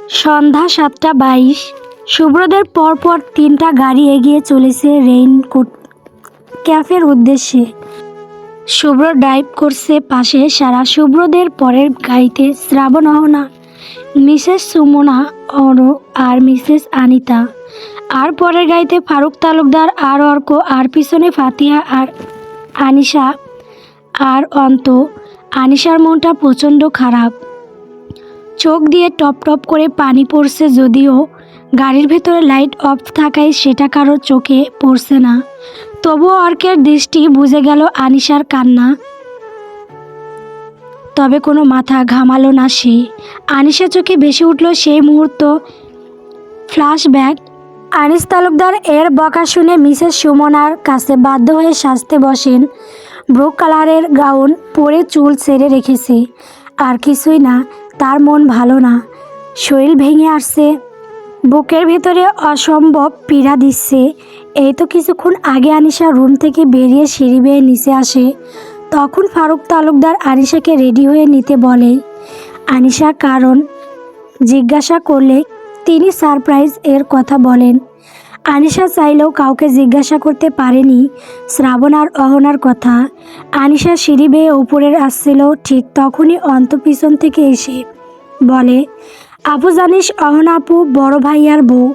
সন্ধ্যা ৭:২২। শুভ্রদের পরপর ৩টা গাড়ি এগিয়ে চলেছে রেইনকোট ক্যাফের উদ্দেশ্যে। শুভ্র ড্রাইভ করছে পাশে সারা। শুভ্রদের পরের গাড়িতে শ্রাবণ, অহনা, মিসেস সুমনা, অনু আর মিসেস আনিতা। আর পরের গাড়িতে ফারুক তালুকদার আর অর্ক, আর পিছনে ফাতিহা আর আনিশা আর অন্ত। আনিশার মনটা প্রচণ্ড খারাপ, চোখ দিয়ে টপ টপ করে পানি পড়ছে, যদিও গাড়ির ভেতরে লাইট অফ থাকায় সেটা কারোর চোখে পড়ছে না। তবুও অর্কের দৃষ্টি বুঝে গেল আনিশার কান্না, তবে কোনো মাথা ঘামালো না সে। আনিশা চোখে ভেসে উঠল সেই মুহূর্ত, ফ্ল্যাশব্যাক। আনিস তালুকদার এর বকা শুনে মিসেস সুমনার কাছে বাধ্য হয়ে সাজতে বসেন। ব্লু কালারের গাউন পরে চুল ছেড়ে রেখেছে। আর কিছুই না, তার মন ভালো না, শরীর ভেঙে আসছে, বুকের ভেতরে অসম্ভব পীড়া দিচ্ছে। এই তো কিছুক্ষণ আগে আনিশা রুম থেকে বেরিয়ে সিঁড়ি বেয়ে নিচে আসে, তখন ফারুক তালুকদার আনিশাকে রেডি হয়ে নিতে বলে। আনিশা কারণ জিজ্ঞাসা করলে তিনি সারপ্রাইজ এর কথা বলেন। আনিশা চাইলেও কাউকে জিজ্ঞাসা করতে পারেনি শ্রাবণ আর অহনার কথা। আনিশা সিঁড়ি বেয়ে উপরে আসছিল, ঠিক তখনই অন্ত পিছন থেকে এসে বলে, আপু জানিস অহনা আপু বড় ভাইয়ার বউ।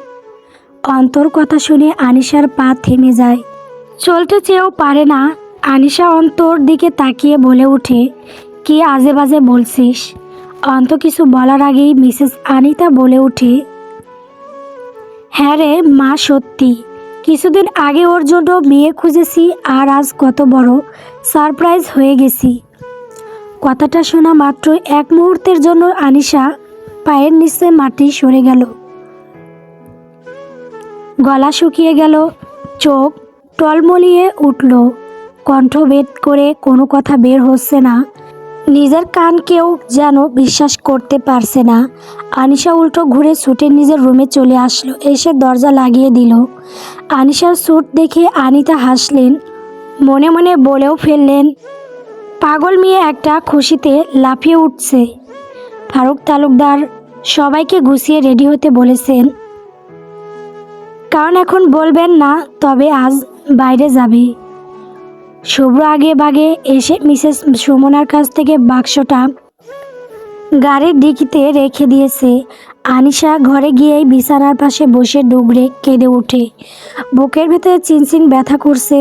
অন্তর কথা শুনে আনিশার পা থেমে যায়, চলতে চেয়েও পারে না। আনিশা অন্তর দিকে তাকিয়ে বলে ওঠে, কি আজে বাজে বলছিস? অন্ত কিছু বলার আগেই মিসেস আনিতা বলে ওঠে, হ্যাঁ রে মা, সত্যি কিছুদিন আগে ওর জন্য মেয়ে খুঁজেছি, আর আজ কত বড় সারপ্রাইজ হয়ে গেছি। কথাটা শোনা মাত্র এক মুহূর্তের জন্য আনিশা পায়ের নিচে মাটি সরে গেল, গলা শুকিয়ে গেল, চোখ টলমলিয়ে উঠল, কণ্ঠ ভেদ করে কোনো কথা বের হচ্ছে না। নিজের কানকেও যেন বিশ্বাস করতে পারছে না। আনিশা উল্টো ঘুরে ছুটে নিজের রুমে চলে আসলো, এসে দরজা লাগিয়ে দিল। আনিশার স্যুট দেখে আনিতা হাসলেন, মনে মনে বলেও ফেললেন, পাগল মেয়ে একটা, খুশিতে লাফিয়ে উঠছে। ফারুক তালুকদার সবাইকে গুছিয়ে রেডি হতে বলেছেন, কারণ এখন বলবেন না, তবে আজ বাইরে যাবে। শুভ্র আগে বাগে এসে মিসেস সুমনার কাছ থেকে বাক্সটা গাড়ির ডিকিতে রেখে দিয়েছে। আনিশা ঘরে গিয়েই বিছানার পাশে বসে ডুগরে কেঁদে ওঠে। বুকের ভেতরে চিনচিন ব্যথা করছে,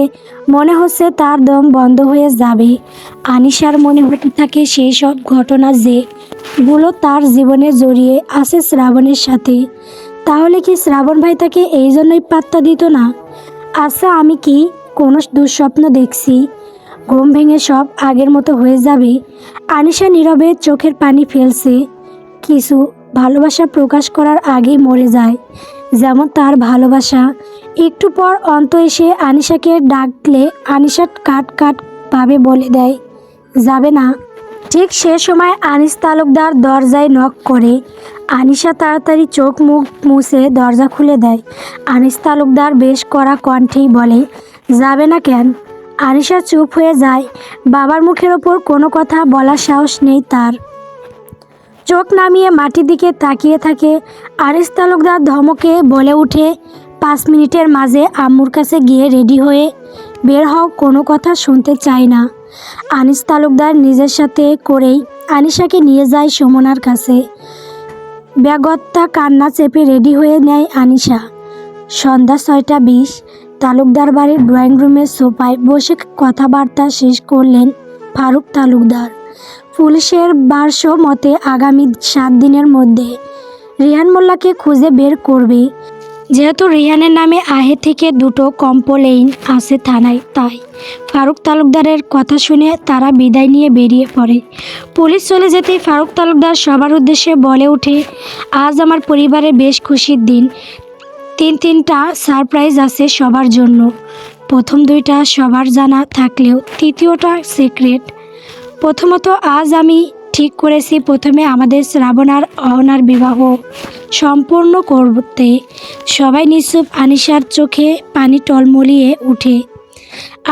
মনে হচ্ছে তার দম বন্ধ হয়ে যাবে। আনিশার মনে হতে থাকে সেই সব ঘটনা যেগুলো তার জীবনে জড়িয়ে আছে শ্রাবণের সাথে। তাহলে কি শ্রাবণ ভাই তাকে এই জন্যই পাত্তা দিত না? আচ্ছা, আমি কি কোনো দুঃস্বপ্ন দেখছি? ঘুম ভেঙে সব আগের মতো হয়ে যাবে। আনিশা নীরবে চোখের পানি ফেলছে। কিছু ভালোবাসা প্রকাশ করার আগেই মরে যায়, যেমন তার ভালোবাসা। একটু পর অন্ত এসে আনিশাকে ডাকলে আনিশা কাট কাট ভাবে বলে দেয়, যাবে না। ঠিক সে সময় আনিস তালুকদার দরজায় নক করে। আনিশা তাড়াতাড়ি চোখ মুখ মুছে দরজা খুলে দেয়। আনিস তালুকদার বেশ কড়া কণ্ঠেই বলে, যাবে না কেন? আনিশা চুপ হয়ে যায়। বাবার মুখের ওপর কোনো কথা বলার সাহস নেই তার। চোখ নামিয়ে মাটির দিকে তাকিয়ে থাকে। আনিস তালুকদার ধমকে বলে উঠে, 5 মিনিটের মাঝে আম্মুর কাছে গিয়ে রেডি হয়ে বের হও, কোনো কথা শুনতে চাই না। আনিস তালুকদার নিজের সাথে করেই আনিশাকে নিয়ে যায় সুমনার কাছে। ব্যাগত্তা কান্না চেপে রেডি হয়ে নেয় আনিশা। সন্ধ্যা 6:20। তালুকদার বাড়ির ড্রয়িং রুমের সোফায় বসে কথাবার্তা শেষ করলেন ফারুক তালুকদার। পুলিশের ভাষ্য মতে আগামী 7 দিনের মধ্যে রিহান মোল্লাকে খুঁজে বের করবে। যেহেতু রিহানের নামে আগে থেকে 2টো কমপ্লেইন আছে থানায়, তাই ফারুক তালুকদারের কথা শুনে তারা বিদায় নিয়ে বেরিয়ে পড়ে। পুলিশ চলে যেতেই ফারুক তালুকদার সবার উদ্দেশ্যে বলে ওঠে, আজ আমার পরিবারের বেশ খুশির দিন। 3টা সারপ্রাইজ আছে সবার জন্য। প্রথম 2টা সবার জানা থাকলেও তৃতীয়টা সিক্রেট। প্রথমত, আজ আমি ঠিক করেছি প্রথমে আমাদের শ্রাবণ আর অহনার বিবাহ সম্পূর্ণ করতে। সবাই নিশ্চুপ। আনিশার চোখে পানি টলমলিয়ে উঠে।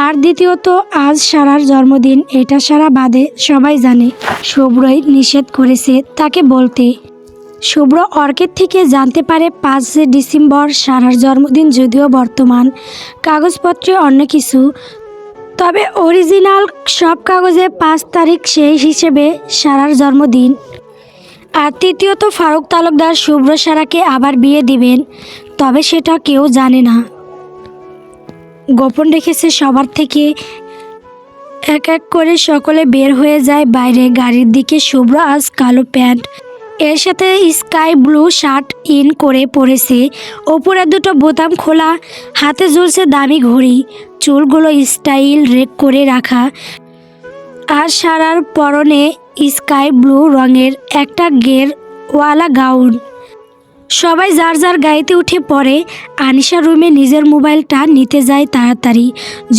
আর দ্বিতীয়ত, আজ সারার জন্মদিন। এটা সারা বাদে সবাই জানে। শুভ্রই নিষেধ করেছে তাকে বলতে। শুভ্র অর্কের থেকে জানতে পারে 5 ডিসেম্বর সারার জন্মদিন, যদিও বর্তমান কাগজপত্রে অন্য কিছু, তবে অরিজিনাল সব কাগজে 5 তারিখ সেই হিসেবে সারার জন্মদিন। আর তৃতীয়ত, ফারুক তালুকদার শুভ্র সারাকে আবার বিয়ে দিবেন, তবে সেটা কেউ জানে না, গোপন রেখেছে সবার থেকে। এক এক করে সকলে বের হয়ে যায় বাইরে গাড়ির দিকে। শুভ্র আজ কালো প্যান্ট এর সাথে স্কাই ব্লু শার্ট ইন করে পরেছে, ওপরে দুটো বোতাম খোলা, হাতে ঝুলছে দামি ঘড়ি, চুলগুলো স্টাইল রেক করে রাখা, আর সারার পরনে স্কাই ব্লু রঙের একটা গেরওয়ালা গাউন। সবাই যার যার গাড়িতে উঠে পড়ে। আনিশা রুমে নিজের মোবাইলটা নিতে যায় তাড়াতাড়ি,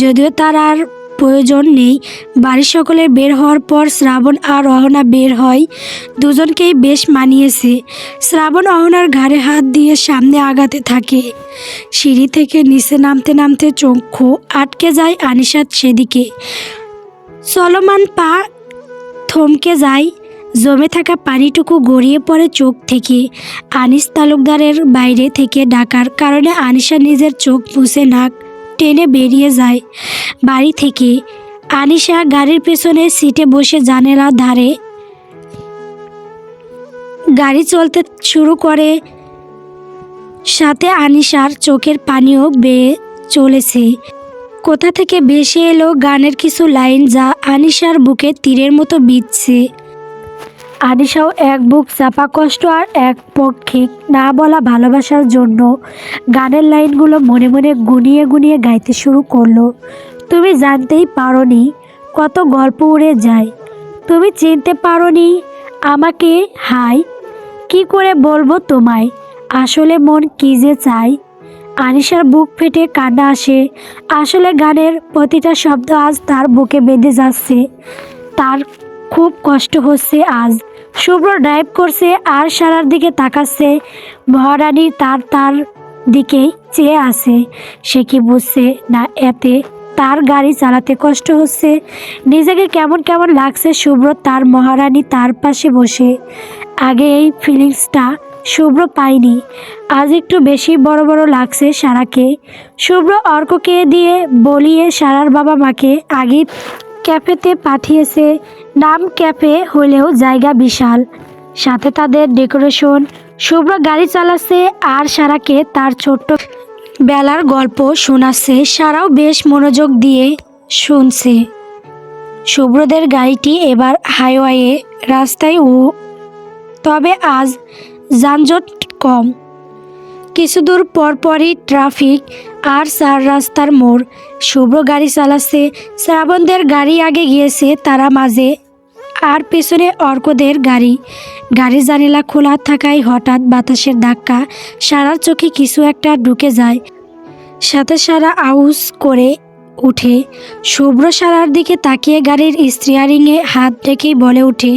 যদিও তার আর প্রয়োজন নেই। বাড়ির সকলের বের হওয়ার পর শ্রাবণ আর অহনা বের হয়। দুজনকেই বেশ মানিয়েছে। শ্রাবণ অহনার ঘাড়ে হাত দিয়ে সামনে আগাতে থাকে। সিঁড়ি থেকে নিচে নামতে নামতে চক্ষু আটকে যায় আনিশার সেদিকে। চলমান পা থমকে যায়, জমে থাকা পানিটুকু গড়িয়ে পড়ে চোখ থেকে। আনিস তালুকদারের বাইরে থেকে ডাকার কারণে আনিশা নিজের চোখ মুছে নাক টেনে বেরিয়ে যায় বাড়ি থেকে। আনিশা গাড়ির পেছনে সিটে বসে জানালার ধারে গাড়ি চলতে শুরু করে, সাথে আনিশার চোখের পানিও বেয়ে চলেছে। কোথা থেকে ভেসে এলো গানের কিছু লাইন, যা আনিশার বুকে তীরের মতো বিঁধছে। আনিশাও এক বুক চাপা কষ্ট আর এক পক্ষে না বলা ভালোবাসার জন্য গানের লাইনগুলো মনে মনে গুনিয়ে গুনিয়ে গাইতে শুরু করলো। তুমি জানতেই পারোনি কত গল্প উড়ে যায়, তুমি চিনতে পারোনি আমাকে, হাই কি করে বলবো তোমায়, আসলে মন কি যে চায়। আনিশার বুক ফেটে কান্না আসে। আসলে গানের প্রতিটা শব্দ আজ তার বুকে বেঁধে যাচ্ছে। তার খুব কষ্ট হচ্ছে আজ। শুভ্র ড্রাইভ করছে আর সারার দিকে তাকাচ্ছে। মহারানী তার দিকেই চেয়ে আছে। সে কি বুঝছে না এতে তার গাড়ি চালাতে কষ্ট হচ্ছে? নিজেকে কেমন কেমন লাগছে শুভ্র তার মহারানী তার পাশে বসে। আগে এই ফিলিংসটা শুভ্র পায়নি, আজ একটু বেশি বড় বড় লাগছে সারাকে। শুভ্র অর্ককে দিয়ে বলিয়ে সারার বাবা মাকে আগে ক্যাফেতে পাঠিয়েছে। নাম ক্যাফে হলেও জায়গা বিশাল, সাথে তাদের ডেকোরেশন। শুভ্র গাড়ি চালাচ্ছে আর সারাকে তার ছোট্ট বেলার গল্প শোনাচ্ছে। সারাও বেশ মনোযোগ দিয়ে শুনছে। শুভ্রদের গাড়িটি এবার হাইওয়ে রাস্তায়, তবে আজ যানজট কম। কিছু দূর পরপরই ট্রাফিক আর 4 রাস্তার মোড়। শুভ্র গাড়ি চালাচ্ছে, শ্রাবণদের গাড়ি আগে গিয়েছে, তারা মাঝে, আর পেছনে অর্কদের গাড়ি। গাড়ির জানালা খোলা থাকায় হঠাৎ বাতাসের ধাক্কা সারার চোখে কিছু একটা ঢুকে যায়, সাথে সারা আউজ করে উঠে। শুভ্র সারার দিকে তাকিয়ে গাড়ির স্টিয়ারিংয়ে হাত রেখেই বলে ওঠে,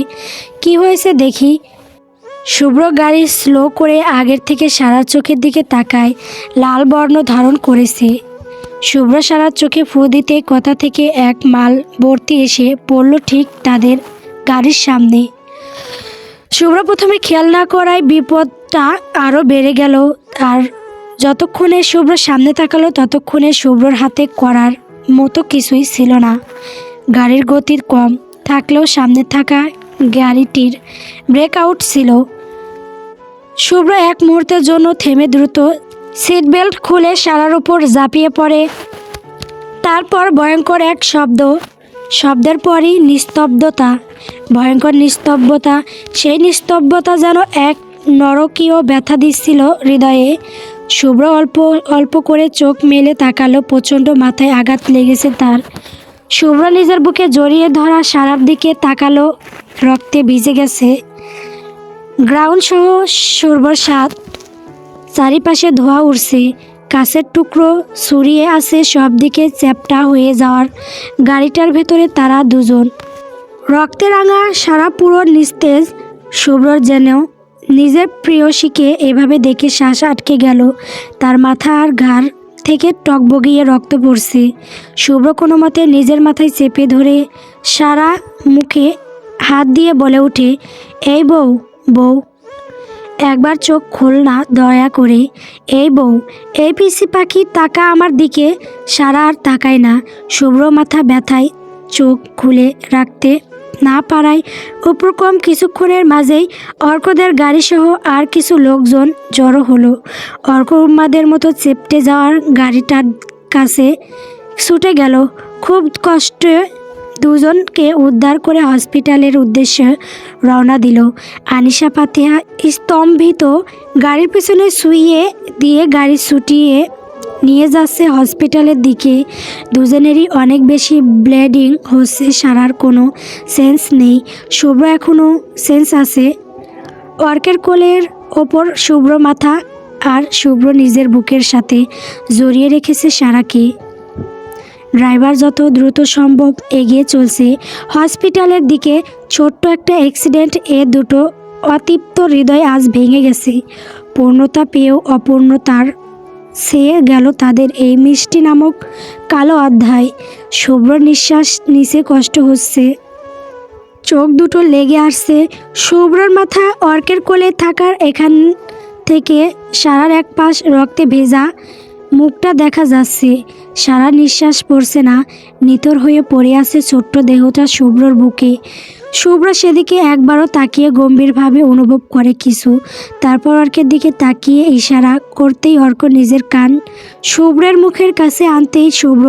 কি হয়েছে দেখি। শুভ্র গাড়ি স্লো করে আগের থেকে সারার চোখের দিকে তাকায়। লাল বর্ণ ধারণ করেছে। শুভ্র সারার চোখে ফু দিতে কোথা থেকে এক মাল ভর্তি এসে পড়ল ঠিক তাদের গাড়ির সামনে। শুভ্র প্রথমে খেয়াল না করায় বিপদটা আরও বেড়ে গেল। আর যতক্ষণে শুভ্র সামনে তাকালো ততক্ষণে শুভ্রর হাতে করার মতো কিছুই ছিল না। গাড়ির গতির কম থাকলেও সামনে থাকা গাড়িটির ব্রেকআউট ছিল। শুভ্র এক মুহূর্তের জন্য থেমে দ্রুত সিট বেল্ট খুলে সারার উপর ঝাঁপিয়ে পড়ে। তারপর ভয়ঙ্কর এক শব্দের পরই নিস্তব্ধতা, ভয়ঙ্কর নিস্তব্ধতা। সেই নিস্তব্ধতা যেন এক নরকীয় ব্যথা দিচ্ছিল হৃদয়ে। শুভ্র অল্প অল্প করে চোখ মেলে তাকালো। প্রচণ্ড মাথায় আঘাত লেগেছে তার। শুভ্র নিজের বুকে জড়িয়ে ধরা সারার দিকে তাকালো। রক্তে ভিজে গেছে গ্রাউন্ড সহ শুভ্রর সাথ, চারিপাশে ধোঁয়া উঠছে, কাছের টুকরো ছড়িয়ে আছে সব দিকে চ্যাপ্টা হয়ে যাওয়ার গাড়িটার ভেতরে তারা দুজন। রক্তে রাঙা সারা পুরো নিস্তেজ। শুভ্রর যেন নিজের প্রেয়সীকে এভাবে দেখে শ্বাস আটকে গেল। তার মাথা আর ঘাড় থেকে টকবগিয়ে রক্ত পড়ছে। শুভ্র কোনো মতে নিজের মাথায় চেপে ধরে সারা মুখে হাত দিয়ে বলে ওঠে, এই বউ, একবার চোখ খোল না দয়া করে। এই বউ, এই পিসি পাখি তাকা আমার দিকে। সারা আর তাকায় না। শুভ্র মাথা ব্যথায় চোখ খুলে রাখতে না পারায় উপক্রম কিছুক্ষণের মাঝেই অর্কদের গাড়িসহ আর কিছু লোকজন জড়ো হলো। অর্ক উন্মাদের মতো চেপটে যাওয়ার গাড়িটার কাছে ছুটে গেল। খুব কষ্টে দুজনকে উদ্ধার করে হসপিটালের উদ্দেশ্যে রওনা দিল। আনিশা ফাতেহা স্তম্ভিত গাড়ির পিছনে শুইয়ে দিয়ে গাড়ি ছুটিয়ে নিয়ে যাচ্ছে হসপিটালের দিকে। দুজনেরই অনেক বেশি ব্লিডিং হচ্ছে। সারার কোনো সেন্স নেই, শুভ্র এখনও সেন্স আছে। অর্কের কোলের ওপর শুভ্র মাথা আর শুভ্র নিজের বুকের সাথে জড়িয়ে রেখেছে সারাকে। ড্রাইভার যত দ্রুত সম্ভব এগিয়ে চলছে হসপিটালের দিকে। ছোট্ট একটা অ্যাক্সিডেন্ট এ দুটো অতৃপ্ত হৃদয় আজ ভেঙে গেছে। পূর্ণতা পেয়েও অপূর্ণতার ছেয়ে গেল তাদের এই মিষ্টি নামক কালো অধ্যায়। শুভ্র নিঃশ্বাস নিচে কষ্ট হচ্ছে, চোখ দুটো লেগে আসছে। শুভ্রর মাথা অর্কের কোলে থাকার এখান থেকে সারার এক পাশ রক্তে ভেজা মুখটা দেখা যাচ্ছে। সারা নিঃশ্বাস পড়ছে না, নিথর হয়ে পড়ে আছে ছোট্ট দেহটা শুভ্রর বুকে। শুভ্র সেদিকে একবারও তাকিয়ে গম্ভীরভাবে অনুভব করে কিছু। তারপর অর্কের দিকে তাকিয়ে ইশারা করতেই অর্ক নিজের কান শুভ্রের মুখের কাছে আনতেই শুভ্র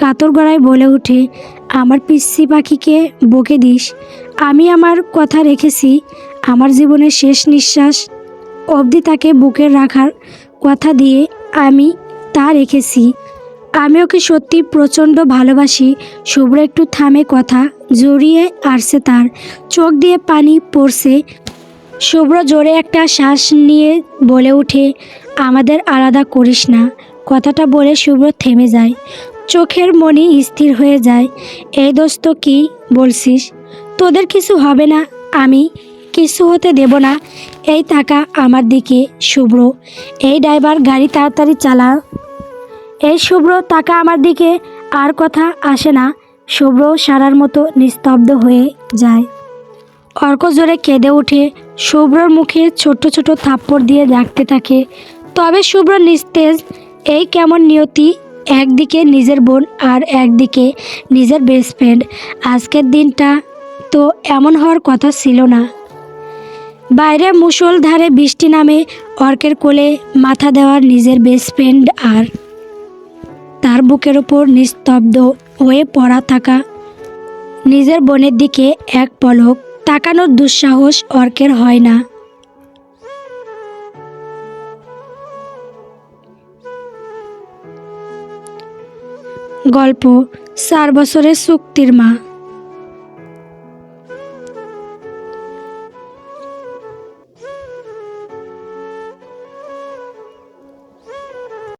কাতর গলায় বলে ওঠে, আমার পিচ্ছি পাখিকে বকে দিস। আমি আমার কথা রেখেছি। আমার জীবনের শেষ নিঃশ্বাস অবধি তাকে বুকে রাখার কথা দিয়ে আমি তা রেখেছি। আমি ওকে সত্যি প্রচণ্ড ভালোবাসি। শুভ্র একটু থামে, কথা জড়িয়ে আসছে তার, চোখ দিয়ে পানি পড়ছে। শুভ্র জোরে একটা শ্বাস নিয়ে বলে ওঠে, আমাদের আলাদা করিস না। কথাটা বলে শুভ্র থেমে যায়, চোখের মনি স্থির হয়ে যায়। এই দোস্ত কি বলছিস? তোদের কিছু হবে না, আমি কিছু হতে দেব না। এই তাকা আমার দিকে শুভ্র। এই ড্রাইভার গাড়ি তাড়াতাড়ি চালা। এই শুভ্র তাকা আমার দিকে। আর কথা আসে না। শুভ্র সারার মতো নিস্তব্ধ হয়ে যায়। অর্ক জোরে কেঁদে ওঠে, শুভ্রর মুখে ছোট ছোট থাপ্পড় দিয়ে ডাকতে থাকে। তবে শুভ্র নিস্তেজ। এই কেমন নিয়তি! একদিকে নিজের বোন আর একদিকে নিজের বেস্ট ফ্রেন্ড। আজকের দিনটা তো এমন হওয়ার কথা ছিল না। বাইরে মুষলধারে বৃষ্টি নামে। অর্কের কোলে মাথা দেওয়ার নিজের বেস্ট ফ্রেন্ড আর তার বুকের ওপর নিস্তব্ধ হয়ে পড়া থাকা নিজের বোনের দিকে এক পলক তাকানোর দুঃসাহস অর্কের হয় না। গল্প 4 বছরের চুক্তির মা।